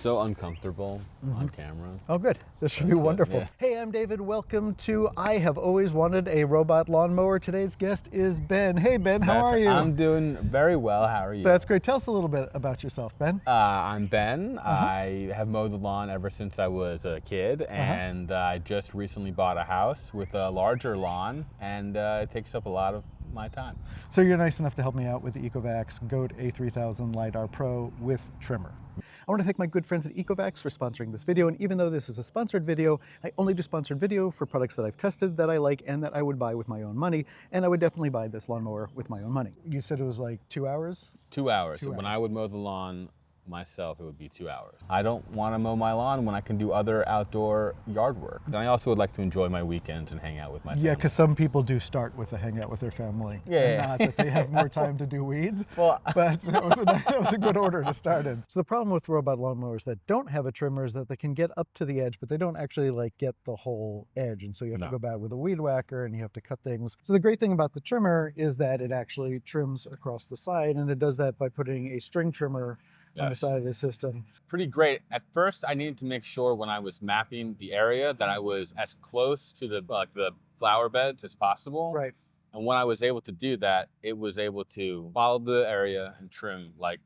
so uncomfortable on camera. Oh, good. This should be wonderful. Yeah. Hey, I'm David. Welcome to I Have Always Wanted a Robot Lawnmower. Today's guest is Ben. Hey, Ben, how are you? I'm doing very well. How are you? That's great. Tell us a little bit about yourself, Ben. I'm Ben. I have mowed the lawn ever since I was a kid, and I just recently bought a house with a larger lawn, and it takes up a lot of my time. So you're nice enough to help me out with the Ecovacs GOAT a3000 LiDAR Pro with trimmer. I want to thank my good friends at Ecovacs for sponsoring this video, and even though this is a sponsored video, I only do sponsored video for products that I've tested, that I like, and that I would buy with my own money, and I would definitely buy this lawnmower with my own money. You said it was like 2 hours? 2 hours. When I would mow the lawn myself, it would be 2 hours. I don't want to mow my lawn when I can do other outdoor yard work. And I also would like to enjoy my weekends and hang out with my family. Yeah, because some people do start with a hangout with their family. Yeah. Not that they have more time to do weeds, Well, but that was a good order to start in. So the problem with robot lawnmowers that don't have a trimmer is that they can get up to the edge, but they don't actually like get the whole edge. And so you have to go back with a weed whacker and you have to cut things. So the great thing about the trimmer is that it actually trims across the side, and it does that by putting a string trimmer on the side of the system. Pretty great. At first, I needed to make sure when I was mapping the area that I was as close to the flower beds as possible. Right. And when I was able to do that, it was able to follow the area and trim like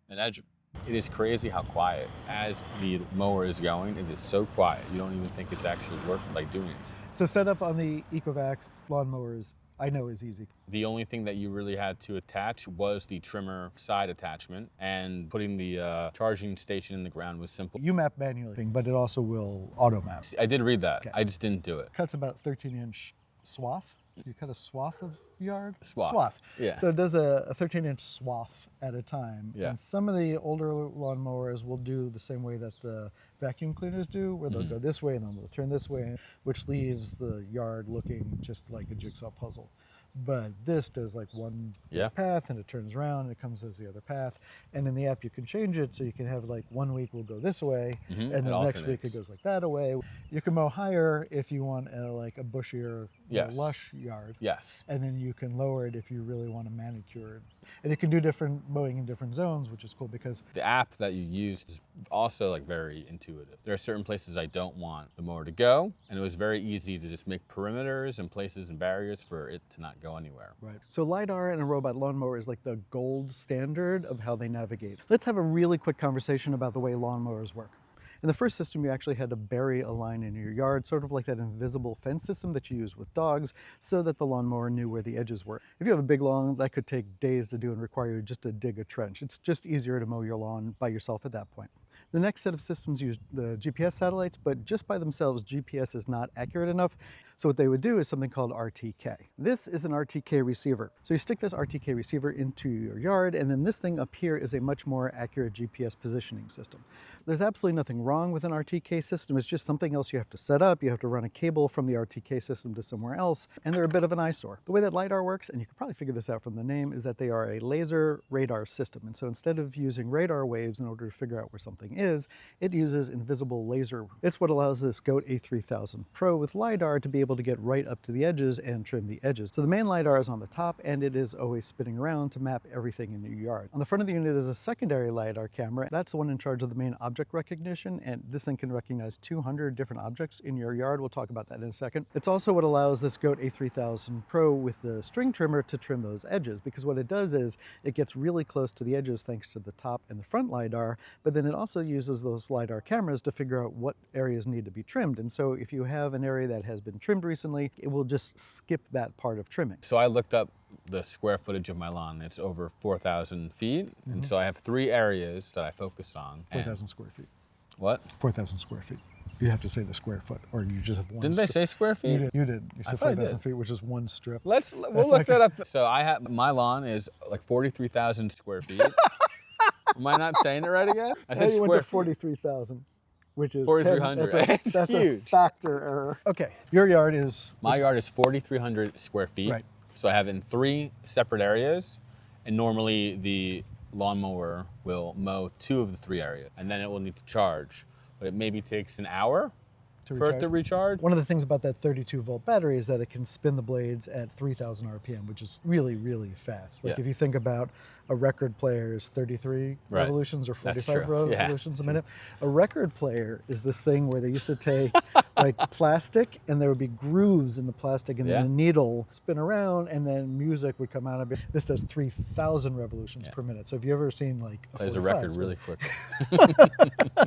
an edge. It is crazy how quiet. As the mower is going, it is so quiet. You don't even think it's actually working by doing it. So setup on the Ecovacs lawnmowers, I know, is easy. The only thing that you really had to attach was the trimmer side attachment, and putting the charging station in the ground was simple. You map manually, but it also will auto map. I did read that. Okay. I just didn't do it. Cuts about a 13-inch swath. You cut a swath of yard? Swath. Yeah. So it does a 13-inch swath at a time. Yeah. And some of the older lawnmowers will do the same way that the vacuum cleaners do, where they'll go this way and then they'll turn this way, which leaves the yard looking just like a jigsaw puzzle. But this does like one path, and it turns around and it comes as the other path. And in the app you can change it, so you can have like 1 week will go this way, and then next week it goes like that away. You can mow higher if you want like a bushier, more lush yard. Yes. And then you can lower it if you really want to manicure it. And you can do different mowing in different zones, which is cool because the app that you use is also like very intuitive. There are certain places I don't want the mower to go, and it was very easy to just make perimeters and places and barriers for it to not go anywhere. Right. So LiDAR in a robot lawnmower is like the gold standard of how they navigate. Let's have a really quick conversation about the way lawnmowers work. In the first system, you actually had to bury a line in your yard, sort of like that invisible fence system that you use with dogs, so that the lawnmower knew where the edges were. If you have a big lawn, that could take days to do and require you just to dig a trench. It's just easier to mow your lawn by yourself at that point. The next set of systems use the GPS satellites, but just by themselves, GPS is not accurate enough. So what they would do is something called RTK. This is an RTK receiver. So you stick this RTK receiver into your yard, and then this thing up here is a much more accurate GPS positioning system. There's absolutely nothing wrong with an RTK system. It's just something else you have to set up. You have to run a cable from the RTK system to somewhere else, and they're a bit of an eyesore. The way that LiDAR works, and you can probably figure this out from the name, is that they are a laser radar system. And so instead of using radar waves in order to figure out where something is, it uses invisible laser. It's what allows this GOAT a3000 Pro with LiDAR to be able to get right up to the edges and trim the edges. So the main LiDAR is on the top, and it is always spinning around to map everything in your yard. On the front of the unit is a secondary LiDAR camera. That's the one in charge of the main object recognition, and this thing can recognize 200 different objects in your yard. We'll talk about that in a second. It's also what allows this GOAT a3000 Pro with the string trimmer to trim those edges, because what it does is it gets really close to the edges thanks to the top and the front LiDAR, but then it also uses those LiDAR cameras to figure out what areas need to be trimmed. And so if you have an area that has been trimmed recently, it will just skip that part of trimming. So I looked up the square footage of my lawn. It's over 4,000 feet. And so I have 3 areas that I focus on. 4,000 square feet. What? 4,000 square feet. You have to say the square foot, or you just have one. Didn't they say square feet? You did. You said 4,000 feet, which is one strip. We'll look that up. So my lawn is like 43,000 square feet. Am I not saying it right again? I said you went square to 43,000, which is 4,300. That's huge. a factor error. Okay, your yard is? My yard is 4,300 square feet. Right. So I have in 3 separate areas, and normally the lawnmower will mow 2 of the 3 areas, and then it will need to charge. But it maybe takes an hour for it to recharge. One of the things about that 32-volt battery is that it can spin the blades at 3,000 RPM, which is really, really fast. Like if you think about A record player is 33 Right. revolutions or That's 45 true. Yeah. revolutions a minute. A record player is this thing where they used to take like plastic and there would be grooves in the plastic and Yeah. then a needle spin around and then music would come out of it. This does 3,000 revolutions per minute. So if you ever seen like Plays a 45, record really quickly.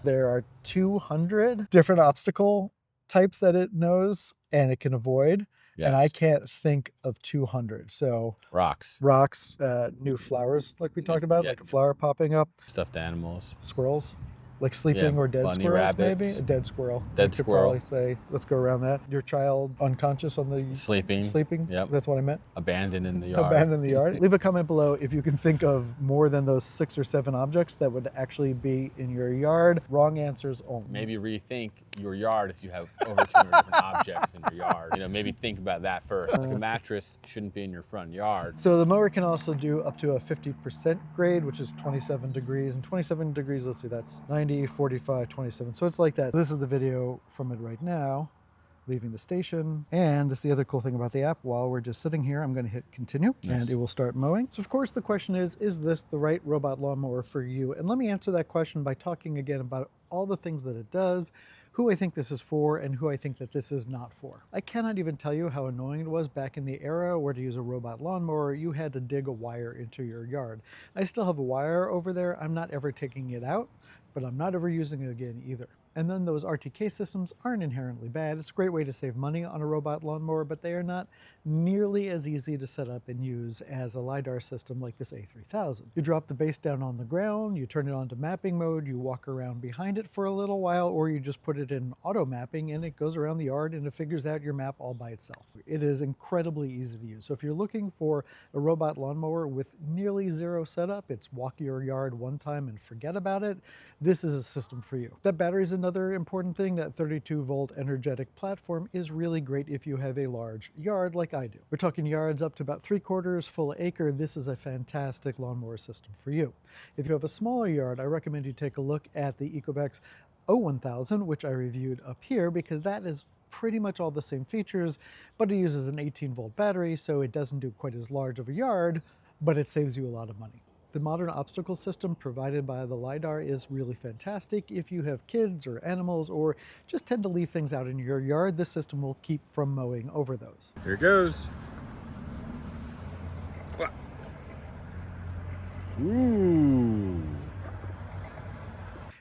there are 200 different obstacle types that it knows and it can avoid. Yes. And I can't think of 200. So Rocks. new flowers like we talked about, Yeah. like a flower popping up, Stuffed animals. squirrels, like sleeping or dead bunny squirrels, maybe rabbits. a dead squirrel. Dead You could squirrel. probably say, let's go around that. Your child unconscious on the Sleeping. Yep. That's what I meant. Abandoned in the yard. Abandoned in the yard. Leave a comment below if you can think of more than those 6 or 7 objects that would actually be in your yard. Wrong answers only. Maybe rethink your yard if you have over 200 different objects in your yard. You know, maybe think about that first. Like a mattress shouldn't be in your front yard. So the mower can also do up to a 50% grade, which is 27 degrees. And 27 degrees, let's see, that's 90, 45, 27. So it's like that. This is the video from it right now, leaving the station. And this is the other cool thing about the app. While we're just sitting here, I'm going to hit continue and it will start mowing. So of course the question is this the right robot lawnmower for you? And let me answer that question by talking again about all the things that it does, who I think this is for, and who I think that this is not for. I cannot even tell you how annoying it was back in the era where to use a robot lawnmower, you had to dig a wire into your yard. I still have a wire over there. I'm not ever taking it out, but I'm not ever using it again either. And then those RTK systems aren't inherently bad. It's a great way to save money on a robot lawnmower, but they are not nearly as easy to set up and use as a LiDAR system like this a3000. You drop the base down on the ground, you turn it on to mapping mode, you walk around behind it for a little while, or you just put it in auto mapping and it goes around the yard and it figures out your map all by itself. It is incredibly easy to use. So if you're looking for a robot lawnmower with nearly zero setup, it's walk your yard one time and forget about it, this is a system for you. That battery is another important thing. That 32-volt energetic platform is really great if you have a large yard like I do. We're talking yards up to about 3/4 full acre. This is a fantastic lawnmower system for you. If you have a smaller yard, I recommend you take a look at the Ecovacs GOAT, which I reviewed up here, because that is pretty much all the same features, but it uses an 18-volt battery, so it doesn't do quite as large of a yard, but it saves you a lot of money. The modern obstacle system provided by the LiDAR is really fantastic. If you have kids or animals or just tend to leave things out in your yard, this system will keep from mowing over those. Here it goes. Ooh.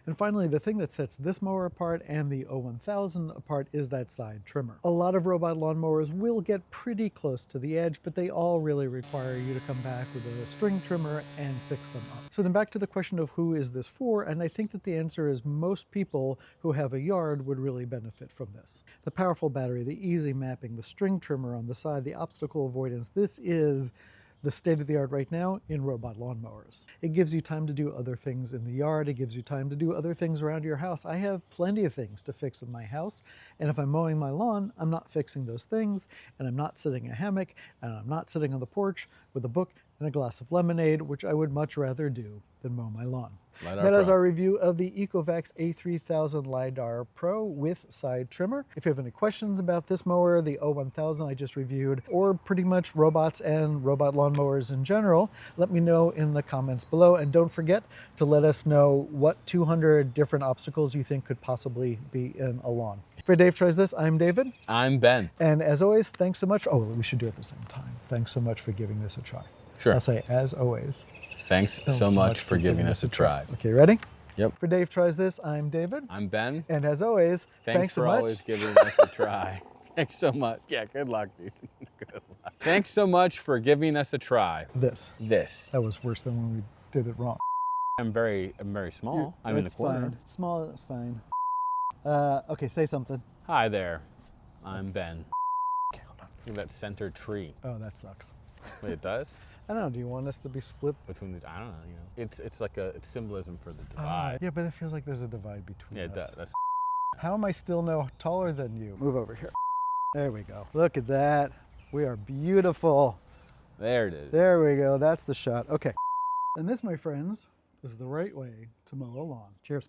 And finally, the thing that sets this mower apart and the a3000 apart is that side trimmer. A lot of robot lawnmowers will get pretty close to the edge, but they all really require you to come back with a string trimmer and fix them up. So then back to the question of who is this for, and I think that the answer is most people who have a yard would really benefit from this. The powerful battery, the easy mapping, the string trimmer on the side, the obstacle avoidance, this is the state of the art right now in robot lawnmowers. It gives you time to do other things in the yard. It gives you time to do other things around your house. I have plenty of things to fix in my house, and if I'm mowing my lawn, I'm not fixing those things, and I'm not sitting in a hammock, and I'm not sitting on the porch with a book and a glass of lemonade, which I would much rather do than mow my lawn. That is our review of the Ecovacs a3000 LiDAR Pro with side trimmer. If you have any questions about this mower, the a1000 I just reviewed, or pretty much robots and robot lawnmowers in general, let me know in the comments below. And don't forget to let us know what 200 different obstacles you think could possibly be in a lawn. For Dave Tries This, I'm David. I'm Ben. And as always, thanks so much. Oh, we should do it at the same time. Thanks so much for giving this a try. Sure. I'll say, as always. Thanks so much for giving us a try. Okay, ready? Yep. For Dave Tries This, I'm David. I'm Ben. And as always, thanks so for much. always giving us a try. Thanks so much. Yeah, good luck, dude. Good luck. Thanks so much for giving us a try. This. This. That was worse than when we did it wrong. I'm very small. I'm in the corner. Fine. Small is fine. Okay, say something. Hi there. I'm Ben. Okay, hold on. Look at that center tree. Oh, that sucks. Wait, it does? I don't know. Do you want us to be split? Between these, I don't know. You know, it's like it's symbolism for the divide. Yeah, but it feels like there's a divide between Yeah, us. it does. That's How am I still no taller than you? Move over here. There we go. Look at that. We are beautiful. there. It is. There we go. That's the shot. Okay. And this, my friends, is the right way to mow a lawn. Cheers.